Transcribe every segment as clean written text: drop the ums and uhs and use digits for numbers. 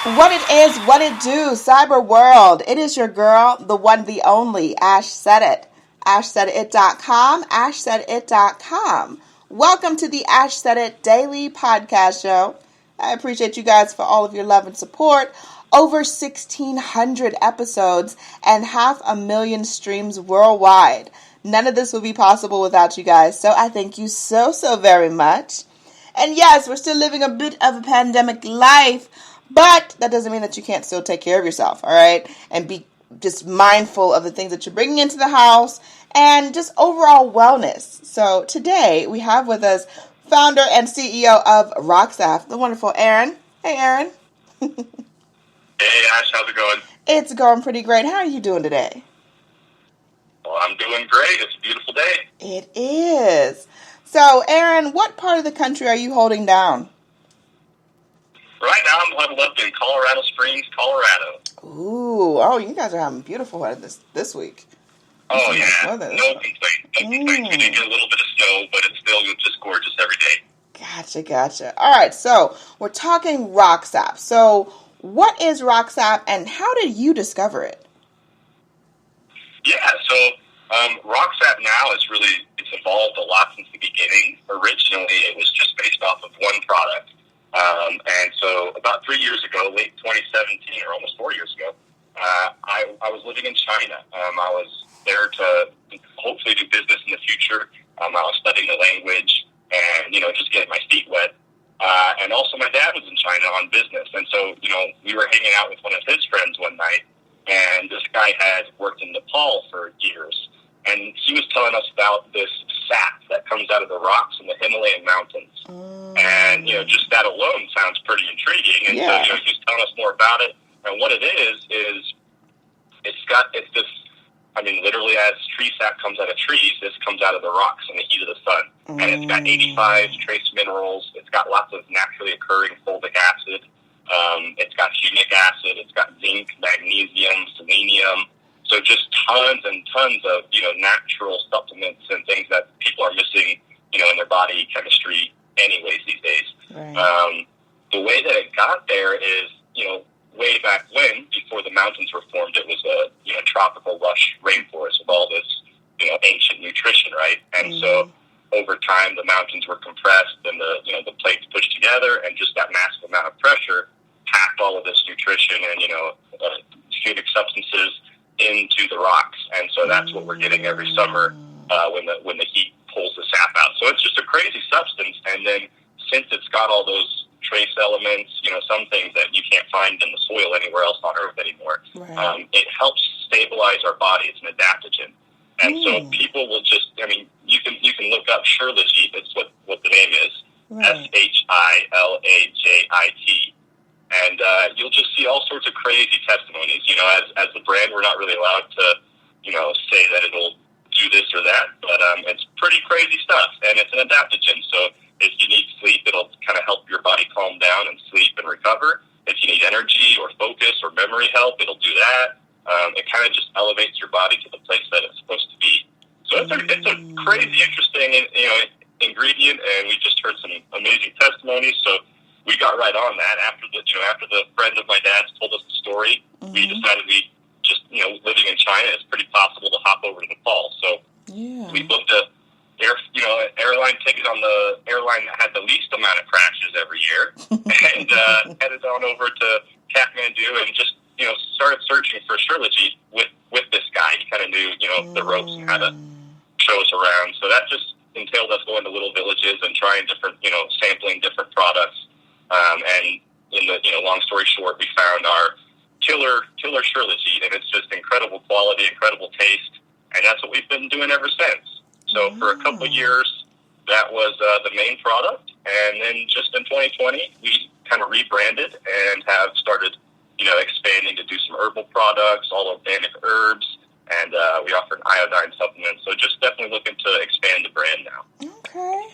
What it is, what it do, cyber world. It is your girl, the one, the only, Ash Said It. AshSaidIt.com, AshSaidIt.com. Welcome to the Ash Said It Daily Podcast Show. I appreciate you guys for all of your love and support. Over 1,600 episodes and 500,000 streams worldwide. None of this would be possible without you guys, so I thank you so very much. And yes, we're still living a bit of a pandemic life, but that doesn't mean that you can't still take care of yourself, all right? And be just mindful of the things that you're bringing into the house and just overall wellness. So today we have with us founder and CEO of Rocksap, the wonderful Aaron. Hey, Aaron. Hey, Ash, how's it going? It's going pretty great. How are you doing today? Well, I'm doing great. It's a beautiful day. It is. So, Aaron, what part of the country are you holding down? Right now, I'm leveled up in Colorado Springs, Colorado. Ooh, you guys are having beautiful weather this week. Oh, yeah. No complaints. We did get a little bit of snow, but it's still just gorgeous every day. Gotcha. All right, so we're talking Rocksap. So, what is Rocksap, and how did you discover it? Yeah, so Rocksap now it's evolved a lot since the beginning. Originally, it was just based off of one product. And so about 3 years ago, late 2017, or almost 4 years ago, I was living in China. I was there to hopefully do business in the future. I was studying the language and, just getting my feet wet. And also my dad was in China on business. And so, we were hanging out with one of his friends one night, and this guy had worked in Nepal for years. And he was telling us about this sap that comes out of the rocks in the Himalayan mountains. And, just that alone sounds pretty intriguing. And so, he was telling us more about it. And what it is it's this, literally as tree sap comes out of trees, this comes out of the rocks in the heat of the sun. And it's got 85 trace minerals. It's got lots of naturally occurring fulvic acid. It's got humic acid. It's got zinc, magnesium, selenium. So just tons and tons of, natural supplements and things that people are missing, in their body chemistry anyways these days. Right. The way that it got there is, way back when, before the mountains were formed, it was a, tropical lush rainforest with all this, ancient nutrition, right? And so over time, the mountains were compressed and the plates pushed together, and just that massive amount of pressure packed all of this nutrition and, humic substances into the rocks. And so that's what we're getting every summer when the heat pulls the sap out. So it's just a crazy substance. And then since it's got all those trace elements, some things that you can't find in the soil anywhere else on Earth anymore, right. It helps stabilize our body. It's an adaptogen. And so people will just, you can look up Shilajit, that's what the name is, Right. Shilajit. And you'll just see all sorts of crazy testimonies. As the brand, we're not really allowed to, say that it'll do this or that, but it's pretty crazy stuff. And it's an adaptogen, so if you need sleep, it'll kind of help your body calm down and sleep and recover. If you need energy or focus or memory help, it'll do that. It kind of just elevates your body to the place that it's supposed to be. So it's a crazy, interesting, ingredient, and we just heard some amazing testimonies. So we got right on that after the friend of my dad's told us the story. We decided living in China, it's pretty possible to hop over to Nepal. So we booked an airline ticket on the airline that had the least amount of crashes every year, and headed on over to Kathmandu and just started searching for Shilajit with this guy. He kind of knew the ropes and how to show us around. So that just entailed us going to little villages and trying different sampling different products. And in the long story short, we found our killer Shilajit, and it's just incredible quality, incredible taste, and that's what we've been doing ever since. So for a couple of years, that was the main product, and then just in 2020, we kind of rebranded and have started, expanding to do some herbal products, all organic herbs, and we offer an iodine supplement. So just definitely looking to expand the brand now. Okay.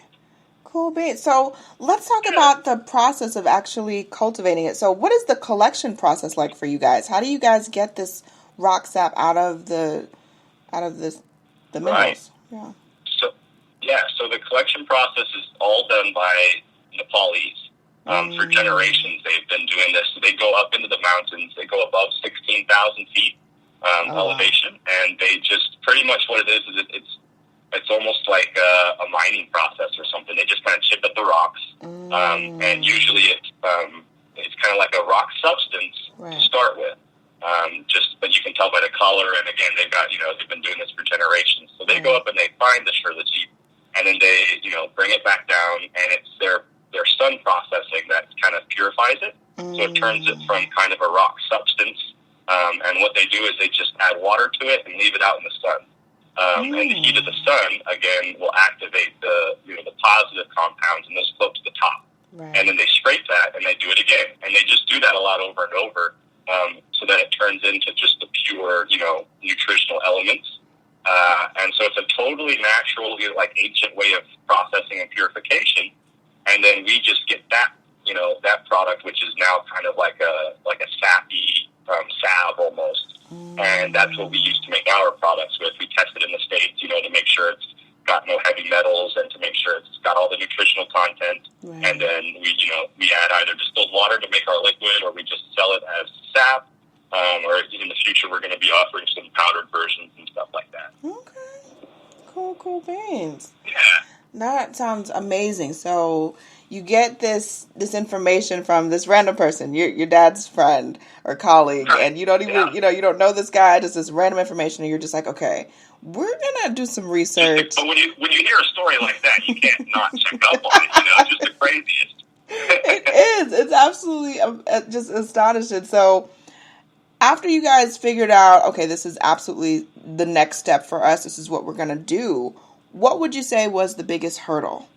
Cool beans. So let's talk about the process of actually cultivating it. So what is the collection process like for you guys? How do you guys get this Rocksap out of the minerals? Right. So the collection process is all done by Nepalese. For generations, they've been doing this. So they go go up into the mountains. They go above 16,000 feet elevation, and they just pretty much what it is it's almost like a mining process or something. They just kind of chip at the rocks, and usually it's kind of like a rock substance to start with. But you can tell by the color, and again, they've been doing this for generations. So they go up and they find the shirlite, and then they, bring it back down, and it's their sun processing that kind of purifies it. So it turns it from kind of a rock substance, and what they do is they just add water to it and leave it out in the sun. And the heat of the sun, again, will activate the positive compounds, and those float to the top. Right. And then they scrape that, and they do it again. And they just do that a lot over and over, so that it turns into just the pure, nutritional elements. And so it's a totally natural, ancient way of processing and purification. And then we just get that, that product, which is now kind of like a sappy salve almost. And that's what we use to make our products with. We test it in the States, to make sure it's got no heavy metals and to make sure it's got all the nutritional content. Right. And then we add either distilled water to make our liquid, or we just sell it as sap. Or in the future, we're going to be offering some powdered versions and stuff like that. Okay. Cool beans. Yeah. That sounds amazing. So you get this information from this random person, your dad's friend or colleague, and you don't even, you don't know this guy, just this random information, and you're just like, okay, we're going to do some research. But when you hear a story like that, you can't not check up on it, it's just the craziest. It is. It's absolutely just astonishing. So after you guys figured out, okay, this is absolutely the next step for us, this is what we're going to do, what would you say was the biggest hurdle?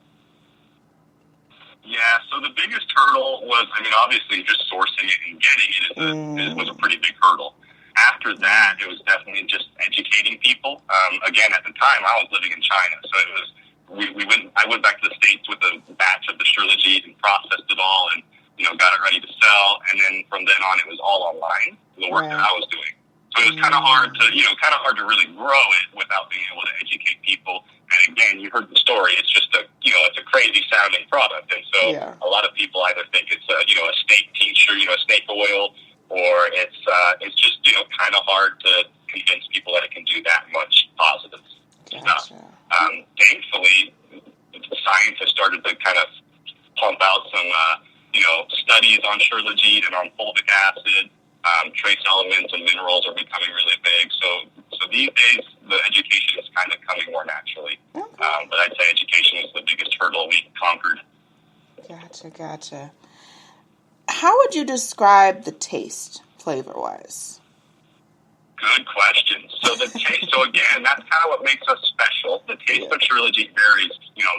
Yeah, so the biggest hurdle was, obviously just sourcing it and getting it was a pretty big hurdle. After that, it was definitely just educating people. Again, at the time, I was living in China, so it was, I went back to the States with a batch of the shirlite and processed it all and, got it ready to sell. And then from then on, it was all online, the work that I was doing. So it was kind of hard to really grow it without being able to educate people. And again, you heard the story. It's just it's a crazy sounding product. And so a lot of people either think it's a snake tincture, snake oil, or it's just, kind of hard to convince people that it can do that much positive stuff. Thankfully, the scientists started to kind of pump out some, studies on shirlite and on fulvic acid. Trace elements and minerals are becoming really big. So these days, the education is kind of coming more naturally. Okay. But I'd say education is the biggest hurdle we conquered. Gotcha. How would you describe the taste, flavor-wise? Good question. So the taste, again, that's kind of what makes us special. The taste of shirlite varies,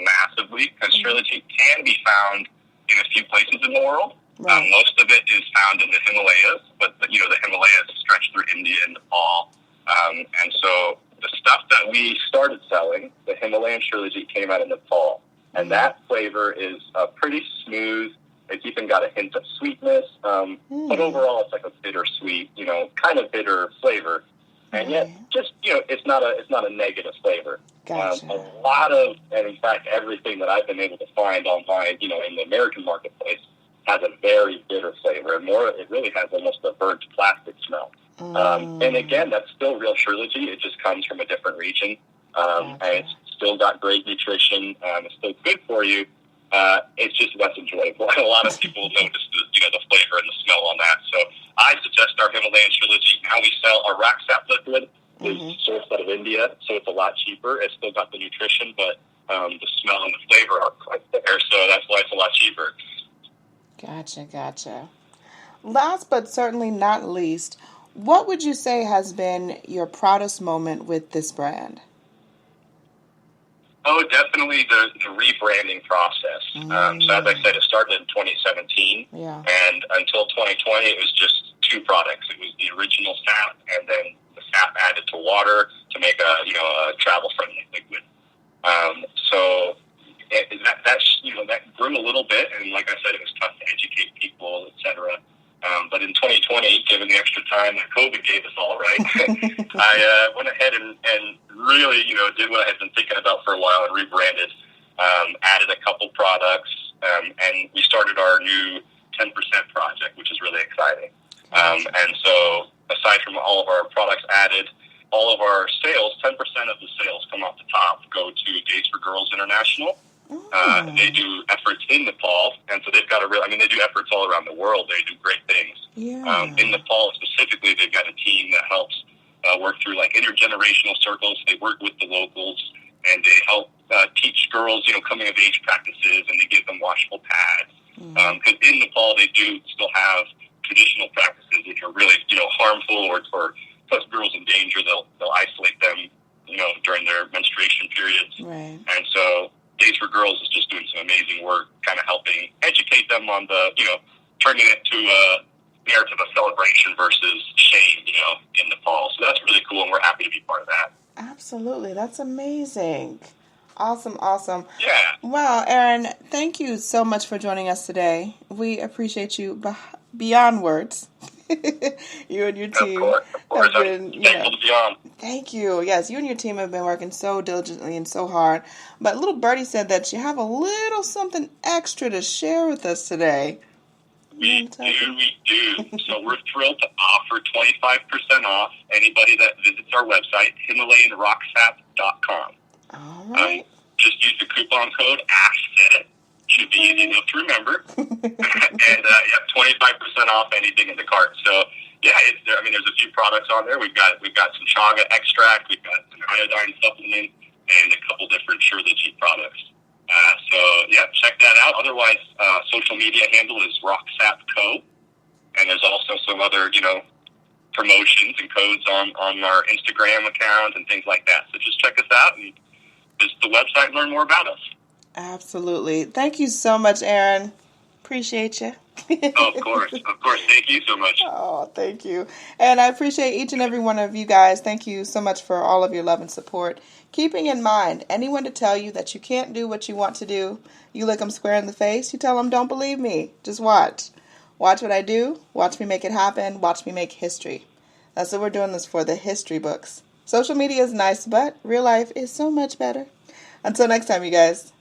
massively, because shirlite can be found in a few places in the world. Right. Most of it is found in the Himalayas, but the Himalayas stretch through India and Nepal. And so the stuff that we started selling, the Himalayan shirlite, came out of Nepal. And that flavor is pretty smooth. It's even got a hint of sweetness. But overall, it's like a bittersweet, kind of bitter flavor. And yet, just, it's not a negative flavor. Gotcha. A lot of, and in fact, everything that I've been able to find online, in the American marketplace, has a very bitter flavor, and it really has almost a burnt plastic smell. And again, that's still real shirlite. It just comes from a different region, and it's still got great nutrition. It's still good for you. It's just less enjoyable. And a lot of people notice the flavor and the smell on that. So I suggest our Himalayan shirlite. Now we sell our Rocksap liquid is sourced out of India, so it's a lot cheaper. It's still got the nutrition, but the smell and the flavor are quite there, so that's why it's a lot cheaper. Gotcha. Last but certainly not least, what would you say has been your proudest moment with this brand? Oh, definitely the rebranding process. So as I said, it started in 2017, and until 2020, it was just two products. It was the original sap, and then the sap added to water to make a travel-friendly liquid. So that grew a little bit, and like I said, it was tough to educate people, etc. But in 2020, given the extra time that COVID gave us all, right, I went ahead and really, did what I had been thinking about for a while and rebranded, added a couple products, and we started our new 10% project, which is really exciting. And so aside from all of our products added, all of our sales, 10% of the sales come off the top, go to Days for Girls International. They do efforts in Nepal, and so they've got they do efforts all around the world. They do great things. Yeah. In Nepal specifically, they've got a team that helps work through like intergenerational circles. They work with the locals, and they help teach girls, coming of age practices, and they give them washable pads. Because in Nepal, they do still have traditional practices which are really, harmful or put girls in danger. They'll isolate them, during their menstruation periods. Right. And so Days for Girls is just doing some amazing work, kind of helping educate them on the, turning it to a narrative of celebration versus shame, in Nepal. So that's really cool, and we're happy to be part of that. Absolutely. That's amazing. Awesome. Yeah. Wow, Aaron, thank you so much for joining us today. We appreciate you beyond words. You and your team have been, thankful to be on. Thank you. Yes, you and your team have been working so diligently and so hard. But little Birdie said that you have a little something extra to share with us today. We do. So we're thrilled to offer 25% off anybody that visits our website, HimalayanRocksap.com. All right. Just use the coupon code ASHSAIDIT. Should be easy enough to remember. And 25% off anything in the cart. So there's a few products on there. We've got some chaga extract, we've got an iodine supplement, and a couple different Shirley products. Check that out. Otherwise, social media handle is Rocksap Co. And there's also some other, promotions and codes on our Instagram account and things like that. So just check us out and visit the website and learn more about us. Absolutely. Thank you so much, Aaron. Appreciate you. Of course. Thank you so much. Oh, thank you. And I appreciate each and every one of you guys. Thank you so much for all of your love and support. Keeping in mind, anyone to tell you that you can't do what you want to do, you look them square in the face, you tell them, don't believe me. Just watch. Watch what I do. Watch me make it happen. Watch me make history. That's what we're doing this for, the history books. Social media is nice, but real life is so much better. Until next time, you guys.